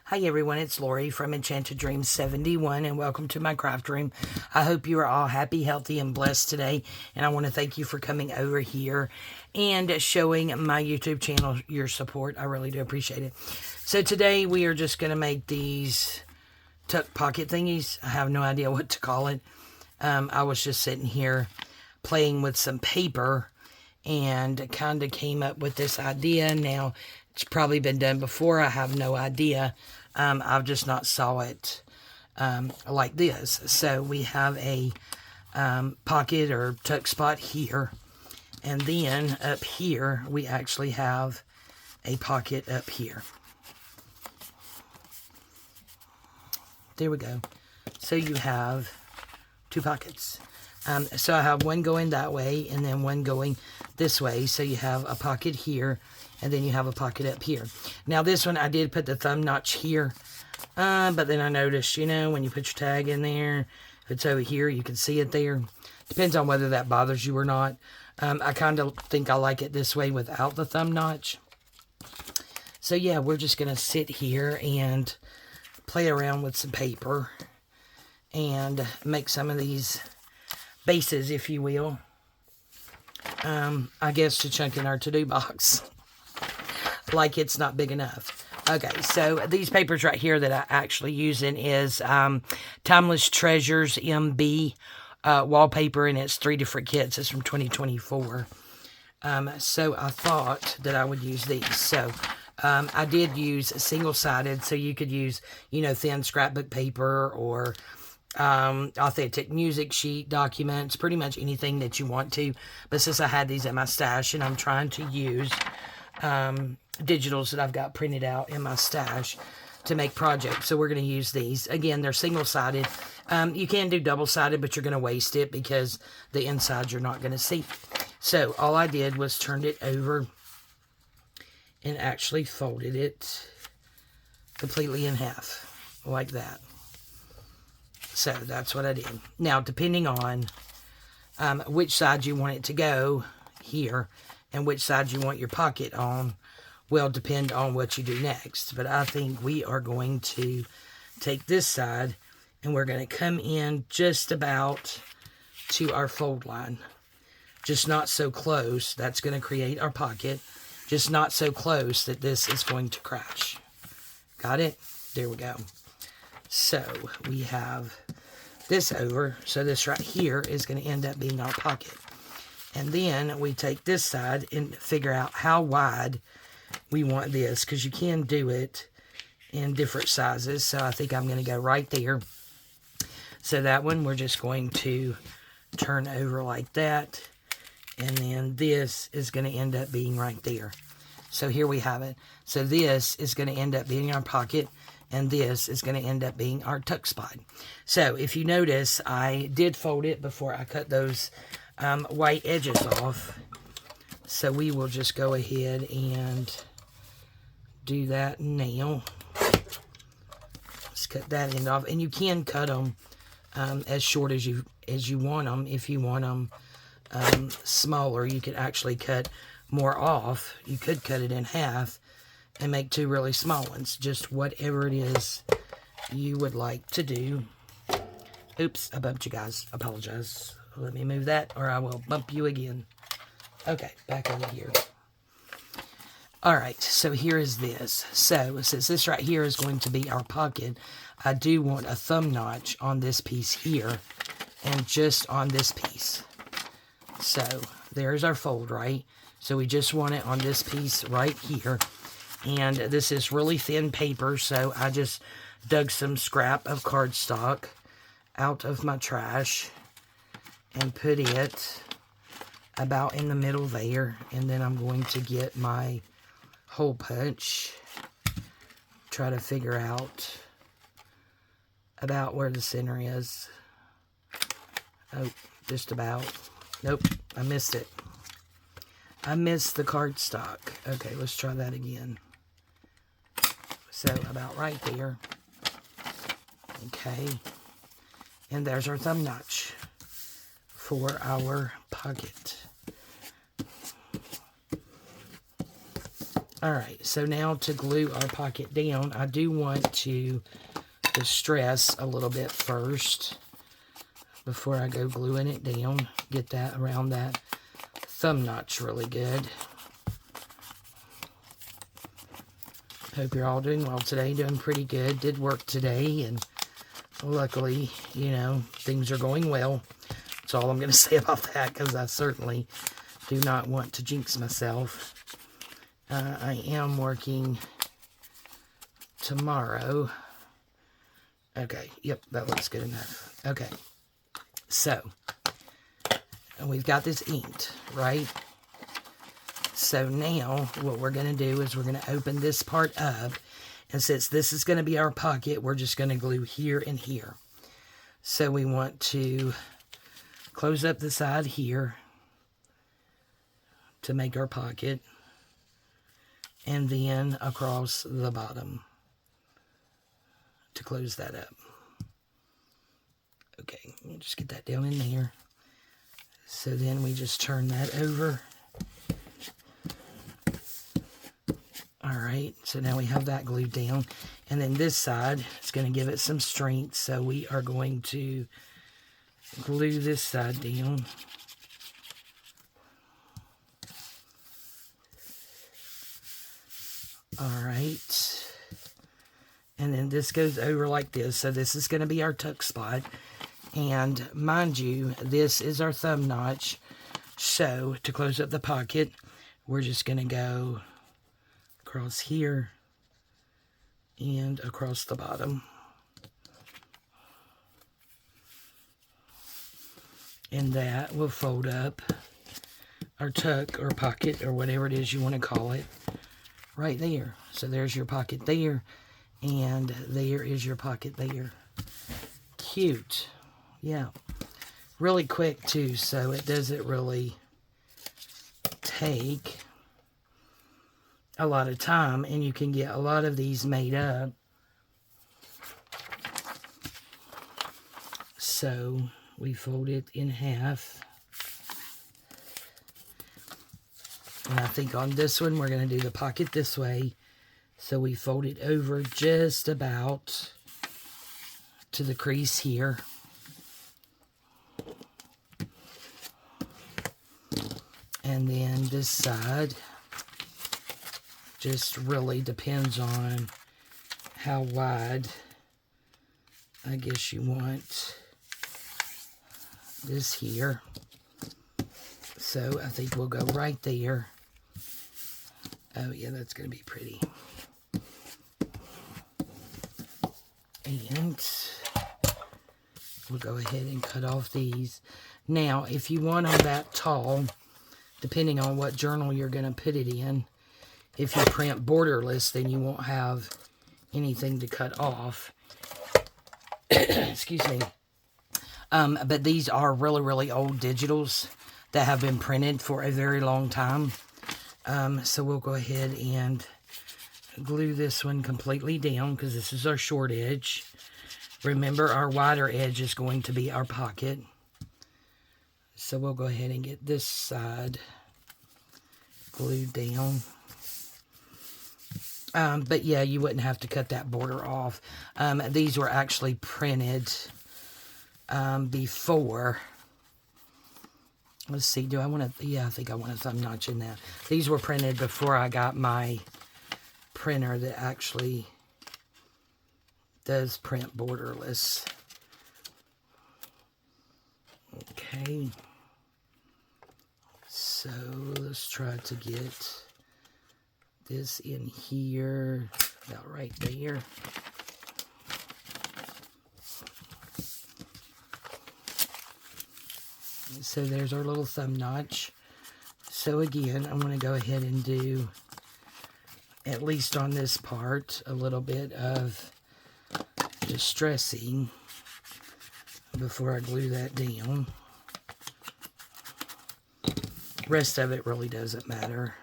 Hi everyone, it's Lori from Enchanted Dreams 71 and welcome to my craft room. I hope you are all happy, healthy, and blessed today. And I want to thank you for coming over here and showing my YouTube channel your support. I really do appreciate it. So today we are just going to make these tuck pocket thingies. I have no idea what to call it. I was just sitting here playing with some paper and kind of came up with this idea. Now, it's probably been done before. I have no idea. I've just not saw it like this. So we have a pocket or tuck spot here. And then up here, we actually have a pocket up here. There we go. So you have two pockets. So I have one going that way and then one going this way. So you have a pocket here and then you have a pocket up here. Now this one, I did put the thumb notch here. But then I noticed, you know, when you put your tag in there, if it's over here, you can see it there. Depends on whether that bothers you or not. I kind of think I like it this way without the thumb notch. So yeah, we're just going to sit here and play around with some paper and make some of these bases, if you will. I guess to chunk in our to-do box. Like it's not big enough. Okay, so these papers right here that I actually using is Timeless Treasures MB wallpaper, and it's 3 different kits. It's from 2024. So I thought that I would use these. So I did use single-sided, so you could use, you know, thin scrapbook paper or authentic music sheet documents, pretty much anything that you want to. But since I had these in my stash and I'm trying to use digitals that I've got printed out in my stash to make projects, so we're going to use these. Again, they're single-sided. You can do double-sided, but you're going to waste it because the inside you're not going to see. So all I did was turned it over and actually folded it completely in half like that. So that's what I did. Now, depending on which side you want it to go here and which side you want your pocket on will depend on what you do next. But I think we are going to take this side and we're going to come in just about to our fold line. Just not so close. That's going to create our pocket. Just not so close that this is going to crash. Got it? There we go. So we have this over. So this right here is going to end up being our pocket. And then we take this side and figure out how wide we want this, because you can do it in different sizes. So I think I'm going to go right there. So that one we're just going to turn over like that. And then this is going to end up being right there. So here we have it. So this is going to end up being our pocket. And this is going to end up being our tuck spot. So if you notice, I did fold it before I cut those white edges off. So we will just go ahead and do that now. Let's cut that end off. And you can cut them as short as you want them. If you want them smaller, you could actually cut more off. You could cut it in half and make 2 really small ones. Just whatever it is you would like to do. Oops, I bumped you guys. Apologize. Let me move that or I will bump you again. Okay, back over here. Alright, so here is this. So, since this right here is going to be our pocket, I do want a thumb notch on this piece here and just on this piece. So, there's our fold, right? So, we just want it on this piece right here. And this is really thin paper, so I just dug some scrap of cardstock out of my trash and put it about in the middle there. And then I'm going to get my hole punch, try to figure out about where the center is. Oh, just about. Nope, I missed it. I missed the cardstock. Okay, let's try that again. So, about right there. Okay. And there's our thumb notch for our pocket. Alright, so now to glue our pocket down, I do want to distress a little bit first before I go gluing it down. Get that around that thumb notch really good. Hope you're all doing well today, doing pretty good. Did work today, and luckily, you know, things are going well. That's all I'm going to say about that, because I certainly do not want to jinx myself. I am working tomorrow. Okay, yep, that looks good enough. Okay, so, we've got this inked, right? So now, what we're going to do is we're going to open this part up. And since this is going to be our pocket, we're just going to glue here and here. So we want to close up the side here to make our pocket. And then across the bottom to close that up. Okay, let me just get that down in there. So then we just turn that over. Alright, so now we have that glued down. And then this side is going to give it some strength. So we are going to glue this side down. Alright, and then this goes over like this, so this is going to be our tuck spot, and mind you, this is our thumb notch, so to close up the pocket, we're just going to go across here, and across the bottom, and that will fold up our tuck, or pocket, or whatever it is you want to call it, right there. So there's your pocket there, and there is your pocket there. Cute. Yeah. Really quick too, so it doesn't really take a lot of time, and you can get a lot of these made up. So we fold it in half. And I think on this one, we're going to do the pocket this way. So we fold it over just about to the crease here. And then this side just really depends on how wide, I guess, you want this here. So I think we'll go right there. Oh yeah, that's going to be pretty. And we'll go ahead and cut off these. Now, if you want them that tall, depending on what journal you're going to put it in, if you print borderless, then you won't have anything to cut off. Excuse me. But these are really, really old digitals that have been printed for a very long time. So we'll go ahead and glue this one completely down, because this is our short edge. Remember, our wider edge is going to be our pocket. So we'll go ahead and get this side glued down. But yeah, you wouldn't have to cut that border off. These were actually printed before. Let's see, do I want to, yeah, I think I want a thumb notch in that. These were printed before I got my printer that actually does print borderless. Okay. So let's try to get this in here, about right there. So there's our little thumb notch. So again, I'm going to go ahead and do, at least on this part, a little bit of distressing before I glue that down. Rest of it really doesn't matter.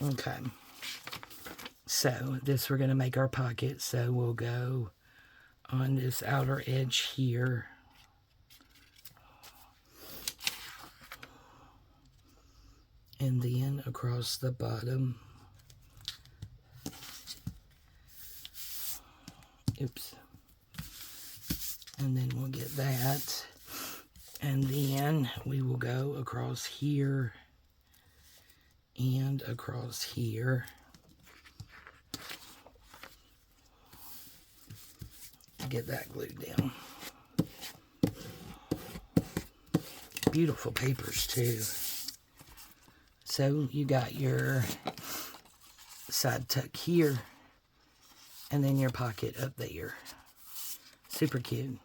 Okay. So this we're going to make our pocket. So we'll go on this outer edge here. And then across the bottom. Oops. And then we'll get that. And then we will go across here and across here. Get that glued down. Beautiful papers too. So you got your side tuck here and then your pocket up there. Super cute.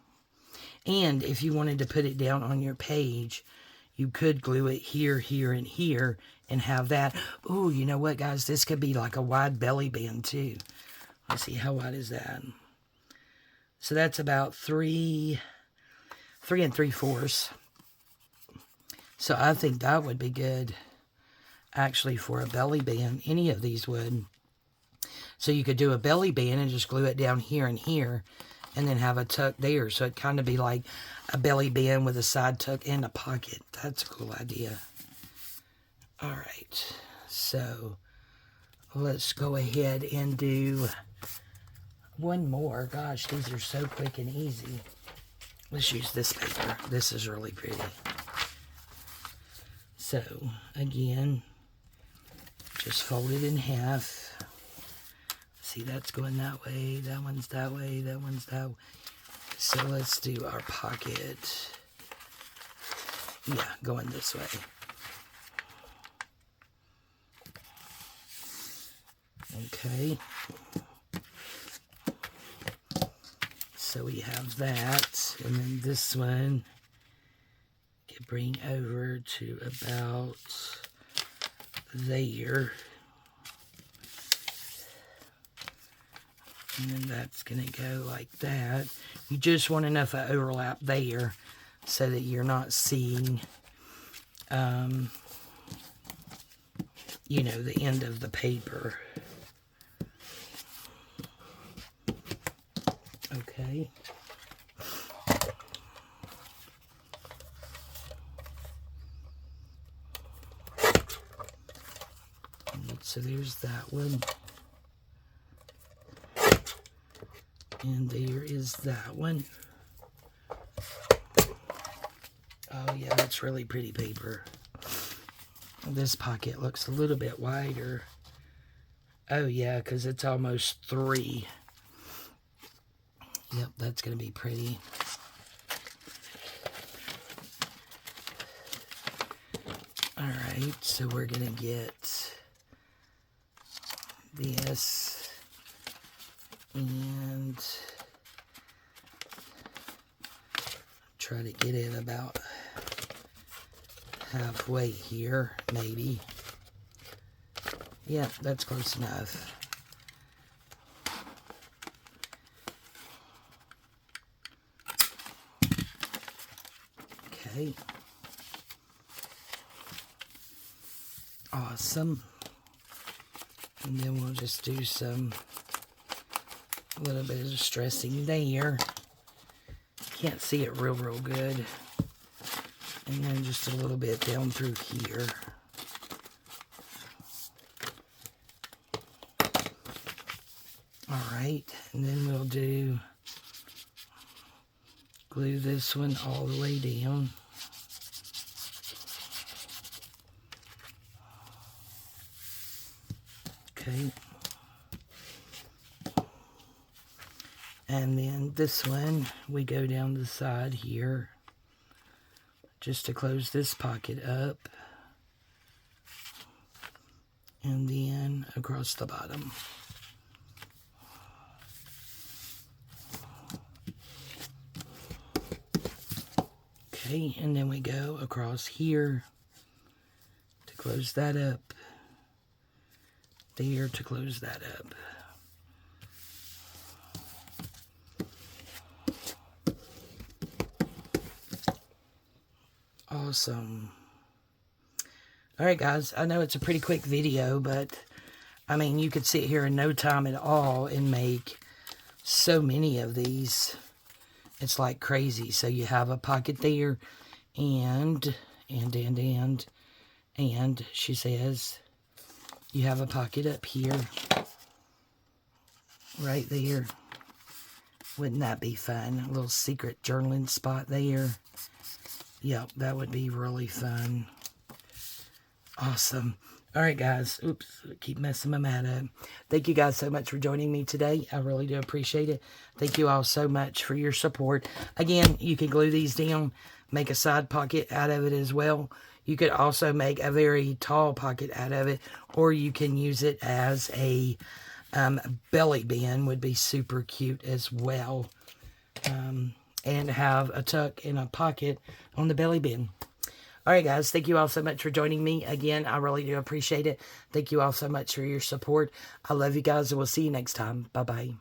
And if you wanted to put it down on your page, you could glue it here, here, and here and have that. Oh, you know what, guys? This could be like a wide belly band, too. Let's see, how wide is that? So that's about 3 3/4. So I think that would be good, actually, for a belly band. Any of these would. So you could do a belly band and just glue it down here and here, and then have a tuck there. So it'd kind of be like a belly band with a side tuck and a pocket. That's a cool idea. All right. So let's go ahead and do one more. Gosh, these are so quick and easy. Let's use this paper. This is really pretty. So, again, just fold it in half. See, that's going that way, that one's that way, that one's that way. So let's do our pocket. Yeah, going this way. Okay. So we have that, and then this one can bring over to about there. And then that's going to go like that. You just want enough of overlap there so that you're not seeing, you know, the end of the paper. Okay. So there's that one. And there is that one. Oh yeah, that's really pretty paper. This pocket looks a little bit wider. Oh yeah, because it's almost 3. Yep, that's going to be pretty. Alright, so we're going to get this. And try to get it about halfway here, maybe. Yeah, that's close enough. Okay. Awesome. And then we'll just do a little bit of stressing there. Can't see it real good. And then just a little bit down through here. Alright, and then we'll glue this one all the way down. Okay. And then this one, we go down the side here, just to close this pocket up. And then across the bottom. Okay, and then we go across here to close that up. There to close that up. Awesome. Alright guys, I know it's a pretty quick video, but I mean, you could sit here in no time at all and make so many of these. It's like crazy. So you have a pocket there and And she says, you have a pocket up here. Right there. Wouldn't that be fun? A little secret journaling spot there. Yep, that would be really fun. Awesome. All right, guys. Oops, keep messing my mat up. Thank you guys so much for joining me today. I really do appreciate it. Thank you all so much for your support. Again, you can glue these down, make a side pocket out of it as well. You could also make a very tall pocket out of it, or you can use it as a belly band. Would be super cute as well. And have a tuck in a pocket on the belly band. All right, guys, thank you all so much for joining me. Again, I really do appreciate it. Thank you all so much for your support. I love you guys, and we'll see you next time. Bye-bye.